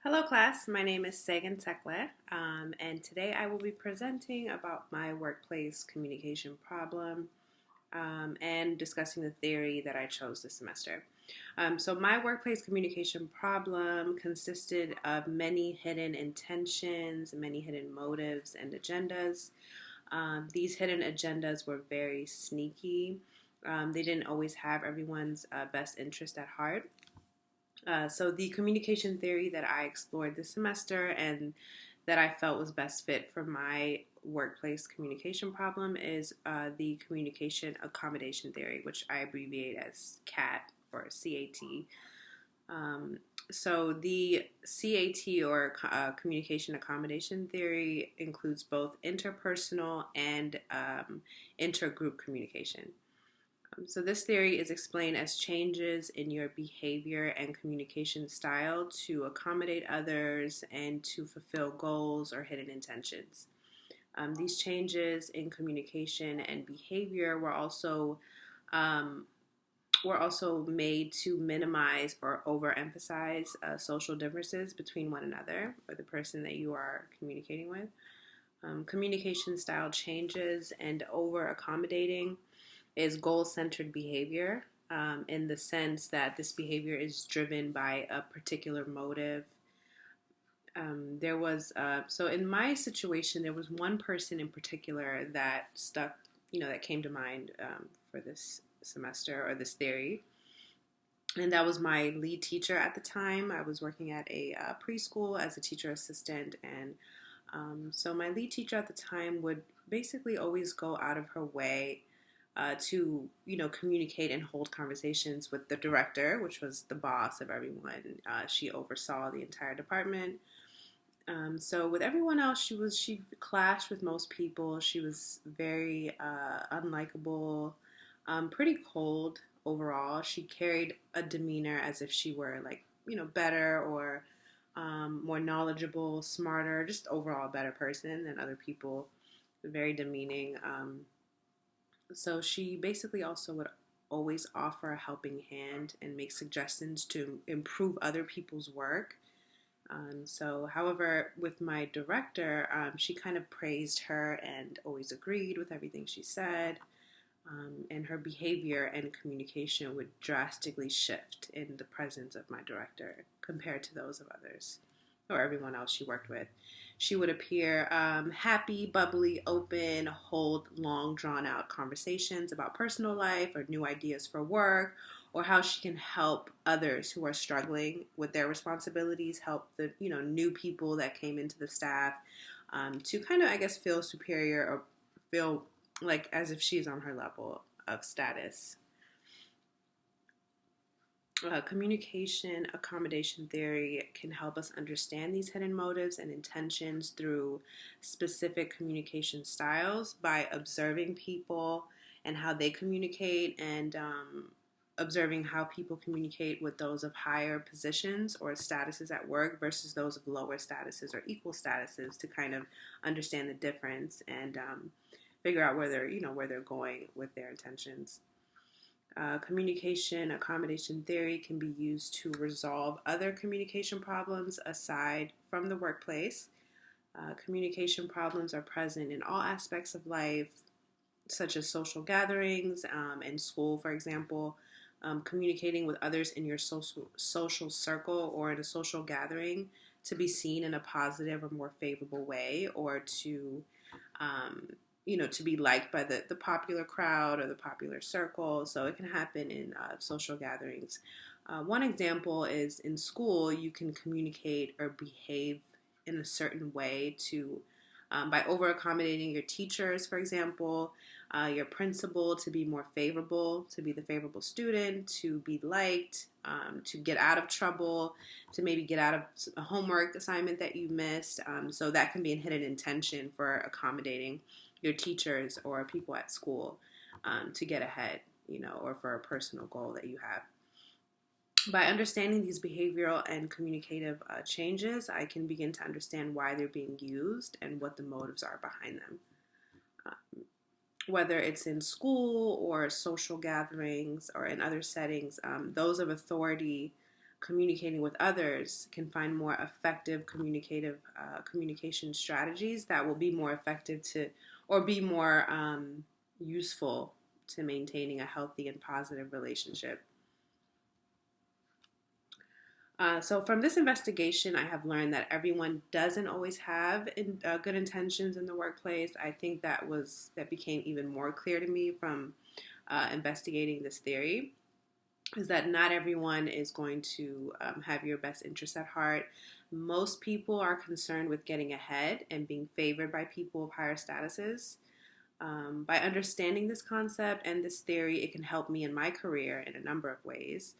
Hello class, my name is Sagan Tekle, and today I will be presenting about my workplace communication problem and discussing the theory that I chose this semester. So my workplace communication problem consisted of many hidden intentions, many hidden motives and agendas. These hidden agendas were very sneaky. They didn't always have everyone's best interest at heart. So the communication theory that I explored this semester and that I felt was best fit for my workplace communication problem is the communication accommodation theory, which I abbreviate as CAT or CAT. Um, so the CAT or communication accommodation theory includes both interpersonal and intergroup communication. So, this theory is explained as changes in your behavior and communication style to accommodate others and to fulfill goals or hidden intentions. These changes in communication and behavior um, were also made to minimize or overemphasize social differences between one another or the person that you are communicating with. Communication style changes and over accommodating is goal centered behavior in the sense that this behavior is driven by a particular motive. So in my situation, there was one person in particular that stuck, that came to mind for this semester or this theory. And that was my lead teacher at the time. I was working at a preschool as a teacher assistant. And so my lead teacher at the time would basically always go out of her way to communicate and hold conversations with the director, which was the boss of everyone. She oversaw the entire department. So with everyone else, she clashed with most people. She was very unlikable, pretty cold overall. She carried a demeanor as if she were like better or more knowledgeable, smarter, just overall a better person than other people. Very demeaning. So she basically also would always offer a helping hand and make suggestions to improve other people's work. However, with my director, she kind of praised her and always agreed with everything she said. And her behavior and communication would drastically shift in the presence of my director compared to those of others or everyone else she worked with. She would appear happy, bubbly, open, hold long, drawn out conversations about personal life or new ideas for work or how she can help others who are struggling with their responsibilities, help the new people that came into the staff to kind of, I guess, feel superior or feel like as if she's on her level of status. Communication accommodation theory can help us understand these hidden motives and intentions through specific communication styles by observing people and how they communicate and observing how people communicate with those of higher positions or statuses at work versus those of lower statuses or equal statuses to kind of understand the difference and figure out where they're going with their intentions. Communication accommodation theory can be used to resolve other communication problems aside from the workplace. Communication problems are present in all aspects of life, such as social gatherings and school, for example. Communicating with others in your social circle or in a social gathering to be seen in a positive or more favorable way, or to to be liked by the popular crowd or the popular circle. So it can happen in social gatherings. One example is in school, you can communicate or behave in a certain way to by over accommodating your teachers, for example, your principal to be more favorable, to be the favorable student, to be liked, to get out of trouble, to maybe get out of a homework assignment that you missed. So that can be a hidden intention for accommodating your teachers or people at school to get ahead, or for a personal goal that you have. By understanding these behavioral and communicative changes, I can begin to understand why they're being used and what the motives are behind them. Whether it's in school or social gatherings or in other settings, those of authority communicating with others can find more effective communication strategies that will be more effective to, or be more useful to maintaining a healthy and positive relationship. So from this investigation, I have learned that everyone doesn't always have good intentions in the workplace. I think that became even more clear to me from investigating this theory, is that not everyone is going to have your best interests at heart. Most people are concerned with getting ahead and being favored by people of higher statuses. By understanding this concept and this theory, it can help me in my career in a number of ways.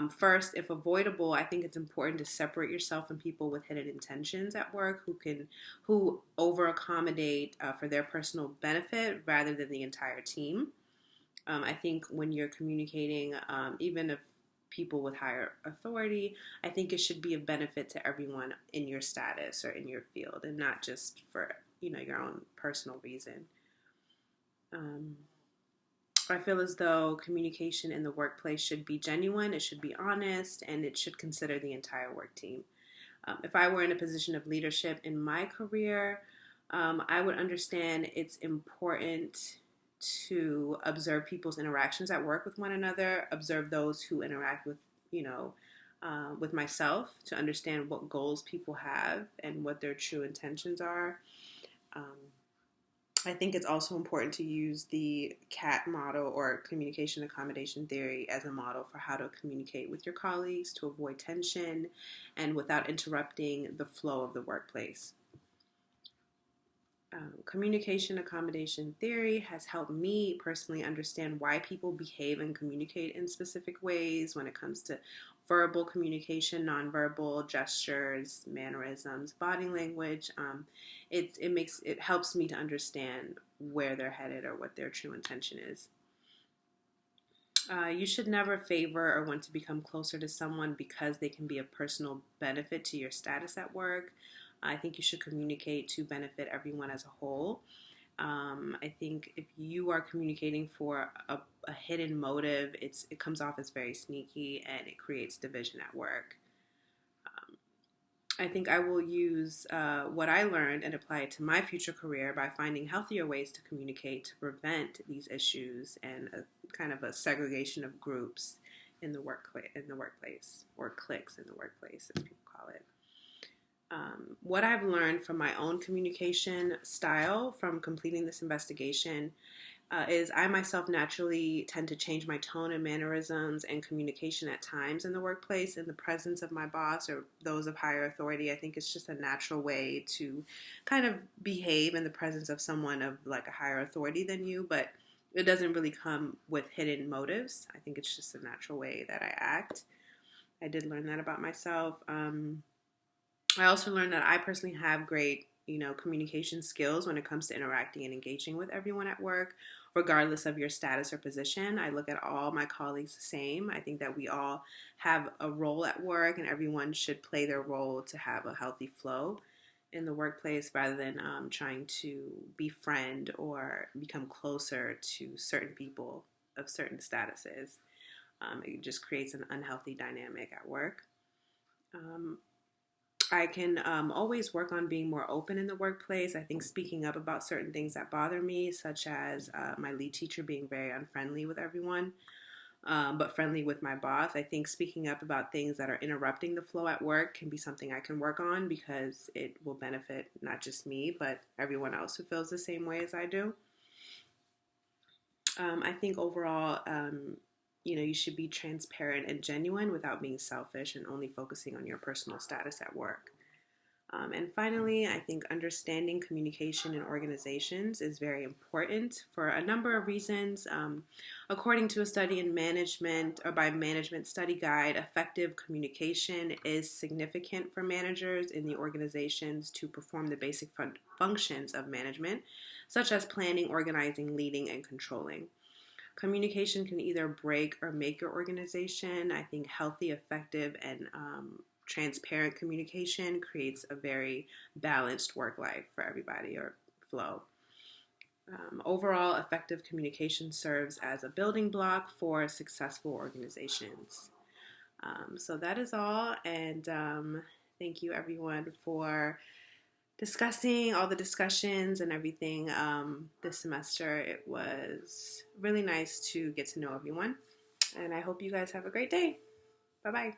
First, if avoidable, I think it's important to separate yourself from people with hidden intentions at work who over accommodate for their personal benefit rather than the entire team. I think when you're communicating, even if people with higher authority, I think it should be of benefit to everyone in your status or in your field, and not just for your own personal reason. I feel as though communication in the workplace should be genuine, it should be honest, and it should consider the entire work team. If I were in a position of leadership in my career, I would understand it's important to observe people's interactions at work with one another, observe those who interact with myself, to understand what goals people have and what their true intentions are. I think it's also important to use the CAT model, or communication accommodation theory, as a model for how to communicate with your colleagues to avoid tension and without interrupting the flow of the workplace. Communication accommodation theory has helped me personally understand why people behave and communicate in specific ways when it comes to verbal communication, nonverbal gestures, mannerisms, body language. It helps me to understand where they're headed or what their true intention is. You should never favor or want to become closer to someone because they can be of personal benefit to your status at work. I think you should communicate to benefit everyone as a whole. I think if you are communicating for a hidden motive, it comes off as very sneaky, and it creates division at work. I think I will use what I learned and apply it to my future career by finding healthier ways to communicate to prevent these issues and a kind of a segregation of groups in the workplace, or cliques in the workplace, as people call it. What I've learned from my own communication style from completing this investigation is I myself naturally tend to change my tone and mannerisms and communication at times in the workplace in the presence of my boss or those of higher authority. I think it's just a natural way to kind of behave in the presence of someone of like a higher authority than you, but it doesn't really come with hidden motives. I think it's just a natural way that I act. I did learn that about myself. I also learned that I personally have great, communication skills when it comes to interacting and engaging with everyone at work, regardless of your status or position. I look at all my colleagues the same. I think that we all have a role at work, and everyone should play their role to have a healthy flow in the workplace, rather than trying to befriend or become closer to certain people of certain statuses. It just creates an unhealthy dynamic at work. I can always work on being more open in the workplace. I think speaking up about certain things that bother me, such as my lead teacher being very unfriendly with everyone, but friendly with my boss. I think speaking up about things that are interrupting the flow at work can be something I can work on, because it will benefit not just me, but everyone else who feels the same way as I do. I think overall, you should be transparent and genuine without being selfish and only focusing on your personal status at work. And finally, I think understanding communication in organizations is very important for a number of reasons. According to a study in management, or by Management Study Guide, effective communication is significant for managers in the organizations to perform the basic functions of management, such as planning, organizing, leading, and controlling. Communication can either break or make your organization. I think healthy, effective, and transparent communication creates a very balanced work life for everybody, or flow. Overall, effective communication serves as a building block for successful organizations. So that is all, and thank you everyone for discussing all the discussions and everything this semester. It was really nice to get to know everyone, and I hope you guys have a great day. Bye bye.